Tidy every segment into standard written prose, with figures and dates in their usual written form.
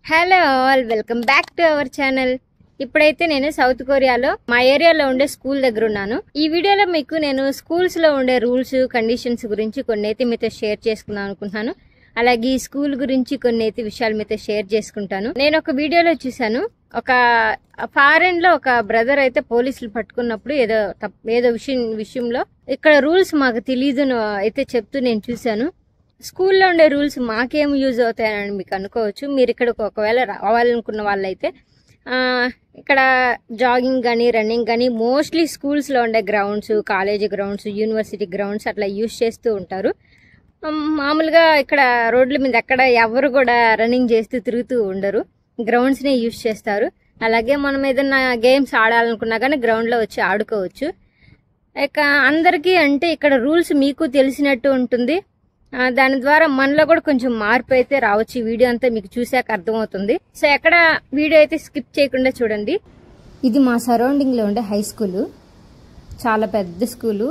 Hello all, welcome back to our channel. ఇప్పుడైతే నేను south కొరియాలో మా ఏరియాలో ఉండే స్కూల్ దగ్గర ఉన్నాను. ఈ వీడియోలో మీకు నేను స్కూల్స్ లో ఉండే రూల్స్ కండిషన్స్ గురించి కొన్ని అయితే మీతో షేర్ చేసుకుందాం అనుకుంటున్నాను. అలాగే ఈ స్కూల్ గురించి కొన్ని అయితే విషయాలు మీతో షేర్ చేసుకుంటాను. నేను ఒక వీడియోలో చూసాను, ఒక ఫారెన్ లో ఒక బ్రదర్ అయితే పోలీసులు పట్టుకున్నప్పుడు ఏదో విషయంలో ఇక్కడ రూల్స్ మాకు తెలీదు అయితే చెప్తూ నేను చూసాను. స్కూల్లో ఉండే రూల్స్ మాకేం యూజ్ అవుతాయని మీకు అనుకోవచ్చు. మీరు ఇక్కడికి ఒకవేళ రావాలనుకున్న వాళ్ళైతే ఇక్కడ జాగింగ్ కానీ రన్నింగ్ కానీ మోస్ట్లీ స్కూల్స్లో ఉండే grounds, college grounds, university grounds అట్లా యూజ్ చేస్తూ ఉంటారు. మామూలుగా ఇక్కడ రోడ్ల మీద ఎక్కడ ఎవరు కూడా రన్నింగ్ చేస్తూ తిరుగుతూ ఉండరు, గ్రౌండ్స్నే యూజ్ చేస్తారు. అలాగే మనం ఏదైనా గేమ్స్ ఆడాలనుకున్నా కానీ గ్రౌండ్లో వచ్చి ఆడుకోవచ్చు. ఇక అందరికీ అంటే ఇక్కడ రూల్స్ మీకు తెలిసినట్టు ఉంటుంది. దాని ద్వారా మనలో కూడా కొంచెం మార్పు అయితే రావచ్చు. ఈ వీడియో అంతా మీకు చూసాక అర్థమవుతుంది. సో ఎక్కడ వీడియో అయితే స్కిప్ చేయకుండా చూడండి. ఇది మా సరౌండింగ్ లో ఉండే హై స్కూల్, చాలా పెద్ద స్కూలు.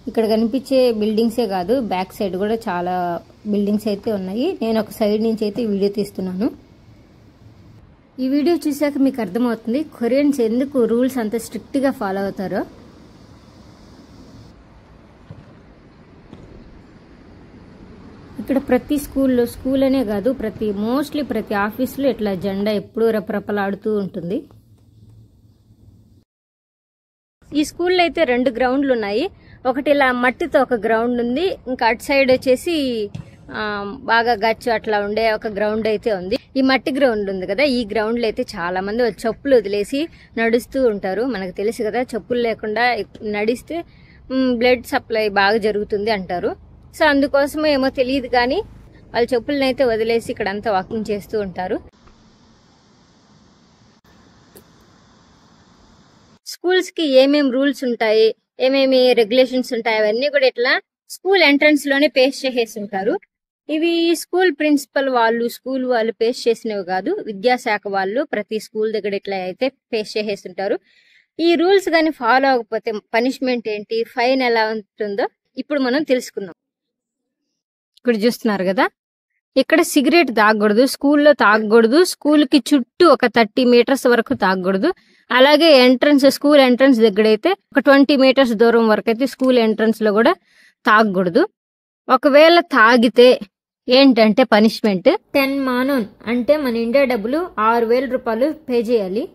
ఇక్కడ కనిపించే బిల్డింగ్సే కాదు, బ్యాక్ సైడ్ కూడా చాలా బిల్డింగ్స్ అయితే ఉన్నాయి. నేను ఒక సైడ్ నుంచి అయితే వీడియో తీస్తున్నాను. ఈ వీడియో చూసాక మీకు అర్థమవుతుంది కొరియన్స్ ఎందుకు రూల్స్ అంత స్ట్రిక్ట్ గా ఫాలో అవుతారో. ఇక్కడ ప్రతి స్కూల్ అనే కాదు, మోస్ట్లీ ప్రతి ఆఫీసులో ఇట్లా జెండా ఎప్పుడూ రెపరెపలాడుతూ ఉంటుంది. ఈ స్కూల్లో అయితే 2 గ్రౌండ్లు ఉన్నాయి. ఒకటి ఇలా మట్టితో ఒక గ్రౌండ్ ఉంది, ఇంకా అటు సైడ్ వచ్చేసి బాగా గచ్చు అట్లా ఉండే ఒక గ్రౌండ్ అయితే ఉంది. ఈ మట్టి గ్రౌండ్ ఉంది కదా, ఈ గ్రౌండ్ లో అయితే చాలా మంది చెప్పులు వదిలేసి నడుస్తూ ఉంటారు. మనకు తెలుసు కదా, చెప్పులు లేకుండా నడిస్తే బ్లడ్ సప్లై బాగా జరుగుతుంది అంటారు. సో అందుకోసం ఏమో తెలియదు కానీ వాళ్ళ చెప్పులను అయితే వదిలేసి ఇక్కడ అంతా వాకింగ్ చేస్తూ ఉంటారు. స్కూల్స్ కి ఏమేమి రూల్స్ ఉంటాయి, ఏమేమి రెగ్యులేషన్స్ ఉంటాయి, అవన్నీ కూడా ఇట్లా స్కూల్ ఎంట్రన్స్ లోనే పేస్ట్ చేసేసి ఉంటారు. ఇవి స్కూల్ ప్రిన్సిపల్ వాళ్ళు, స్కూల్ వాళ్ళు పేస్ట్ చేసినవి కాదు, విద్యాశాఖ వాళ్ళు ప్రతి స్కూల్ దగ్గర ఇట్లా అయితే పేస్ట్ చేసేసి ఉంటారు. ఈ రూల్స్ కానీ ఫాలో అవ్వకపోతే పనిష్మెంట్ ఏంటి, ఫైన్ ఎలా ఉంటుందో ఇప్పుడు మనం తెలుసుకుందాం. ఇక్కడ చూస్తున్నారు కదా, ఇక్కడ సిగరెట్ తాగకూడదు, స్కూల్లో తాగకూడదు, స్కూల్ కి చుట్టూ ఒక 30 మీటర్స్ వరకు తాగకూడదు. అలాగే స్కూల్ ఎంట్రన్స్ దగ్గర అయితే ఒక 20 మీటర్స్ దూరం వరకు అయితే స్కూల్ ఎంట్రన్స్ లో కూడా తాగకూడదు. ఒకవేళ తాగితే ఏంటంటే పనిష్మెంట్ 10 మానోన్, అంటే మన ఇండియా డబ్బులు 6,000 రూపాయలు పే చేయాలి.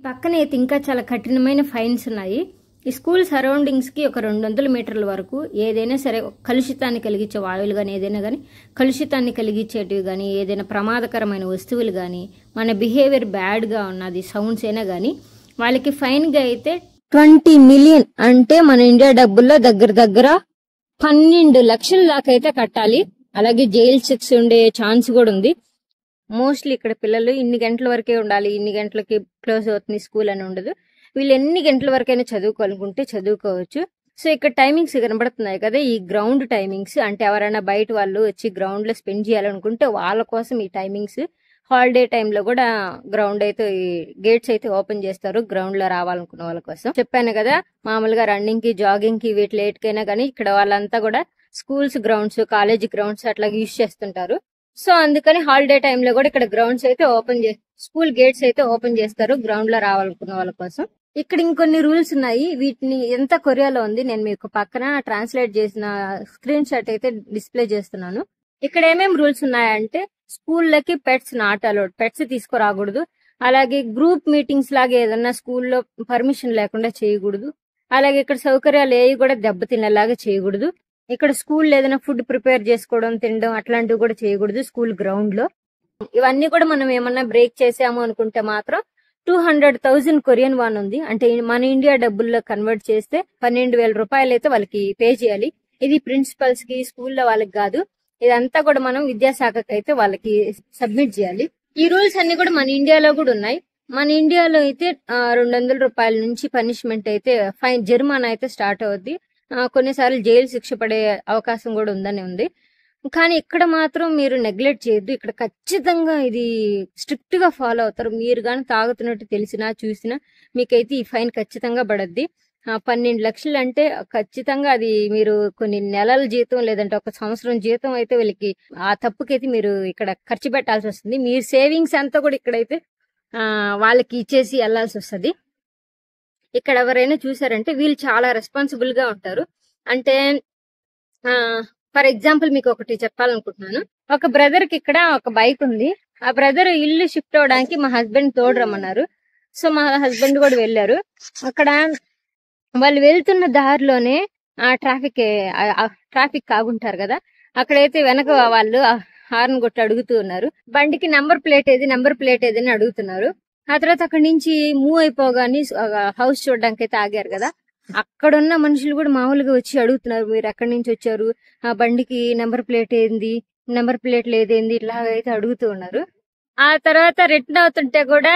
పక్కనే అయితే ఇంకా చాలా కఠినమైన ఫైన్స్ ఉన్నాయి. ఈ స్కూల్ సరౌండింగ్స్ కి ఒక 200 మీటర్ల వరకు ఏదైనా సరే కలుషితాన్ని కలిగించే వాయువులు కానీ ఏదైనా కానీ కలుషితాన్ని కలిగించేటివి కానీ ఏదైనా ప్రమాదకరమైన వస్తువులు కానీ మన బిహేవియర్ బ్యాడ్ గా ఉన్నది సౌండ్స్ అయినా కానీ వాళ్ళకి ఫైన్ గా అయితే 20 మిలియన్, అంటే మన ఇండియా డబ్బుల్లో దగ్గర 12 లక్షల దాకా అయితే కట్టాలి. అలాగే జైలు శిక్ష ఉండే ఛాన్స్ కూడా ఉంది. మోస్ట్లీ ఇక్కడ పిల్లలు ఇన్ని గంటల వరకే ఉండాలి, ఇన్ని గంటలకి క్లోజ్ అవుతుంది స్కూల్ అని ఉండదు. వీళ్ళు ఎన్ని గంటల వరకైనా చదువుకోవాలనుకుంటే చదువుకోవచ్చు. సో ఇక్కడ టైమింగ్స్ కనబడుతున్నాయి కదా, ఈ గ్రౌండ్ టైమింగ్స్, అంటే ఎవరైనా బయట వాళ్ళు వచ్చి గ్రౌండ్ లో స్పెండ్ చేయాలనుకుంటే వాళ్ళ కోసం ఈ టైమింగ్స్. హాలిడే టైంలో కూడా గ్రౌండ్ అయితే గేట్స్ అయితే ఓపెన్ చేస్తారు గ్రౌండ్ లో రావాలనుకున్న వాళ్ళ కోసం. చెప్పాను కదా, మామూలుగా రన్నింగ్ కి, జాగింగ్ కి, వీటి లేట్కైనా కానీ ఇక్కడ వాళ్ళంతా కూడా స్కూల్స్ గ్రౌండ్స్, కాలేజీ గ్రౌండ్స్ అట్లా యూజ్ చేస్తుంటారు. సో అందుకని హాలిడే టైంలో కూడా ఇక్కడ గ్రౌండ్స్ అయితే స్కూల్ గేట్స్ అయితే ఓపెన్ చేస్తారు గ్రౌండ్ లో రావాలనుకున్న వాళ్ళ కోసం. ఇక్కడ ఇంకొన్ని రూల్స్ ఉన్నాయి, వీటిని ఎంత కొరియాలో ఉంది నేను మీకు పక్కన ట్రాన్స్లేట్ చేసిన స్క్రీన్ షాట్ అయితే డిస్ప్లే చేస్తున్నాను. ఇక్కడ ఏమేమి రూల్స్ ఉన్నాయంటే స్కూళ్ళకి పెట్స్ నాట్ అలౌడ్, పెట్స్ తీసుకురాకూడదు. అలాగే గ్రూప్ మీటింగ్స్ లాగా ఏదన్నా స్కూల్లో పర్మిషన్ లేకుండా చేయకూడదు. అలాగే ఇక్కడ సౌకర్యాలు ఏవి కూడా దెబ్బతినేలాగా చేయకూడదు. ఇక్కడ స్కూల్ ఏదైనా ఫుడ్ ప్రిపేర్ చేసుకోవడం, తినడం అట్లాంటివి కూడా చేయకూడదు స్కూల్ గ్రౌండ్ లో. ఇవన్నీ కూడా మనం ఏమన్నా బ్రేక్ చేసాము అనుకుంటే మాత్రం 200,000 కొరియన్ వాన్ ఉంది, అంటే మన ఇండియా డబ్బుల్లో కన్వర్ట్ చేస్తే 12,000 రూపాయలు అయితే వాళ్ళకి పే చేయాలి. ఇది ప్రిన్సిపల్స్ కి, స్కూల్లో వాళ్ళకి కాదు, ఇదంతా కూడా మనం విద్యాశాఖకి అయితే వాళ్ళకి సబ్మిట్ చేయాలి. ఈ రూల్స్ అన్ని కూడా మన ఇండియాలో కూడా ఉన్నాయి. మన ఇండియాలో అయితే 200 రూపాయల నుంచి పనిష్మెంట్ అయితే ఫైన్, జరిమానా అయితే స్టార్ట్ అవుద్ది. కొన్నిసార్లు జైలు శిక్ష పడే అవకాశం కూడా ఉంది. కానీ ఇక్కడ మాత్రం మీరు నెగ్లెక్ట్ చేయొద్దు, ఇక్కడ ఖచ్చితంగా ఇది స్ట్రిక్ట్ గా ఫాలో అవుతారు. మీరు కానీ తాగుతున్నట్టు తెలిసినా చూసినా మీకైతే ఈ ఫైన్ ఖచ్చితంగా పడద్ది. 12 లక్షలు అంటే ఖచ్చితంగా అది మీరు కొన్ని నెలల జీతం లేదంటే ఒక సంవత్సరం జీతం అయితే వీళ్ళకి ఆ తప్పుకైతే మీరు ఇక్కడ ఖర్చు పెట్టాల్సి వస్తుంది. మీరు సేవింగ్స్ అంతా కూడా ఇక్కడైతే వాళ్ళకి ఇచ్చేసి వెళ్లాల్సి వస్తుంది. ఇక్కడ ఎవరైనా చూసారంటే వీళ్ళు చాలా రెస్పాన్సిబుల్ గా ఉంటారు. అంటే ఫర్ ఎగ్జాంపుల్ మీకు ఒకటి చెప్పాలనుకుంటున్నాను. ఒక బ్రదర్ కి ఇక్కడ ఒక బైక్ ఉంది. ఆ బ్రదర్ ఇల్లు షిఫ్ట్ అవడానికి మా హస్బెండ్ తోడు రమ్మన్నారు. సో మా హస్బెండ్ కూడా వెళ్ళారు. అక్కడ వాళ్ళు వెళ్తున్న దారిలోనే ట్రాఫిక్ కాగుంటారు కదా, అక్కడైతే వెనక వాళ్ళు హార్న్ కొట్టి అడుగుతూ ఉన్నారు. బండికి నెంబర్ ప్లేట్ ఏది అని అడుగుతున్నారు. ఆ తర్వాత అక్కడి నుంచి మూవ్ అయిపోగానే హౌస్ చూడడానికి అయితే ఆగారు కదా, అక్కడున్న మనుషులు కూడా మామూలుగా వచ్చి అడుగుతున్నారు, మీరు ఎక్కడి నుంచి వచ్చారు, ఆ బండికి నెంబర్ ప్లేట్ ఏంది, నెంబర్ ప్లేట్ లేదేంది, ఇట్లా అయితే అడుగుతూ ఉన్నారు. ఆ తర్వాత రిటర్న్ అవుతుంటే కూడా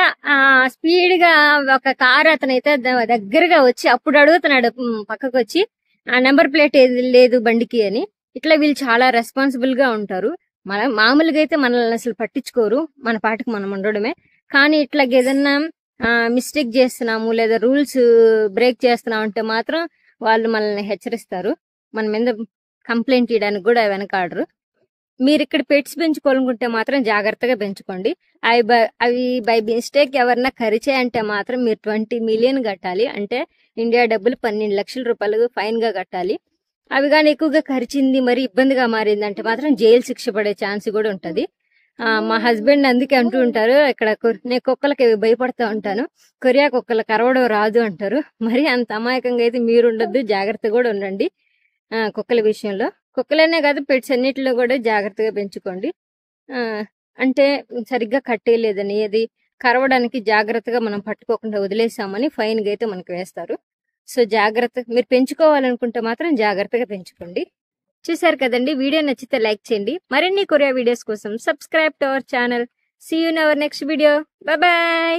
స్పీడ్ గా ఒక కార్ అతనైతే దగ్గరగా వచ్చి అప్పుడు అడుగుతున్నాడు పక్కకు వచ్చి, ఆ నెంబర్ ప్లేట్ ఏది లేదు బండికి అని. ఇట్లా వీళ్ళు చాలా రెస్పాన్సిబుల్ గా ఉంటారు. మామూలుగా అయితే మనల్ని అసలు పట్టించుకోరు, మన పాటికి మనం ఉండడమే. కానీ ఇట్లా ఏదన్నా మిస్టేక్ చేస్తున్నాము లేదా రూల్స్ బ్రేక్ చేస్తున్నాం అంటే మాత్రం వాళ్ళు మనల్ని హెచ్చరిస్తారు. మన మీద కంప్లైంట్ ఇవ్వడానికి కూడా వెనకాడరు. మీరు ఇక్కడ పెట్స్ పెంచుకోవాలనుకుంటే మాత్రం జాగ్రత్తగా పెంచుకోండి. అవి బై మిస్టేక్ ఎవరన్నా కరిచాయంటే మాత్రం మీరు 20 మిలియన్ కట్టాలి. అంటే ఇండియా డబ్బులు 12 లక్షల రూపాయలు ఫైన్ గా కట్టాలి. అవి కానీ ఎక్కువగా కరిచింది మరి ఇబ్బందిగా మారిందంటే మాత్రం జైలు శిక్ష పడే ఛాన్స్ కూడా ఉంటది. మా హస్బెండ్ అందుకే అంటూ ఉంటారు, ఇక్కడ నేను కుక్కలకి భయపడతా ఉంటాను, కొరియా కుక్కలు కరవడం రాదు అంటారు. మరి అంత అమాయకంగా అయితే మీరు ఉండొద్దు, జాగ్రత్త కూడా ఉండండి కుక్కల విషయంలో. కుక్కలనే కాదు పెట్స్ అన్నిటిలో కూడా జాగ్రత్తగా పెంచుకోండి. అంటే సరిగ్గా కట్టేయలేదని, అది కరవడానికి జాగ్రత్తగా మనం పట్టుకోకుండా వదిలేసామని ఫైన్ గా అయితే మనకు వేస్తారు. సో జాగ్రత్త, మీరు పెంచుకోవాలనుకుంటే మాత్రం జాగ్రత్తగా పెంచుకోండి. చూసారు కదండి, వీడియో నచ్చితే లైక్ చేయండి. మరిన్ని కొరియా వీడియోస్ కోసం subscribe to our channel. See you in our next video. Bye bye.